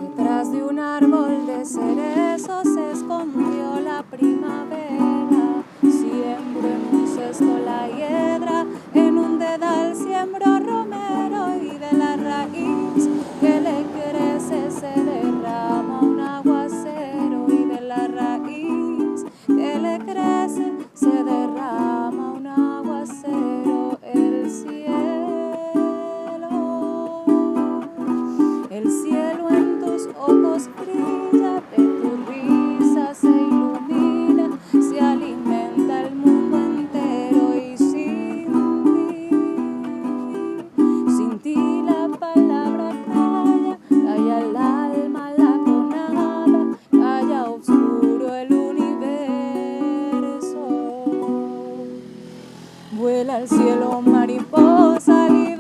Detrás de un árbol de cerezo se escondió la primavera. Siembro en un cesto la hiedra, en un dedal siembro romero, y de la raíz que le crece se derrama un aguacero, y de la raíz que le crece se derrama un aguacero. El cielo en tus ojos brilla, de tu risa se ilumina, se alimenta el mundo entero, y sin ti la palabra calla, calla el alma la tonada, calla oscuro el universo. Vuela al cielo mariposa libre,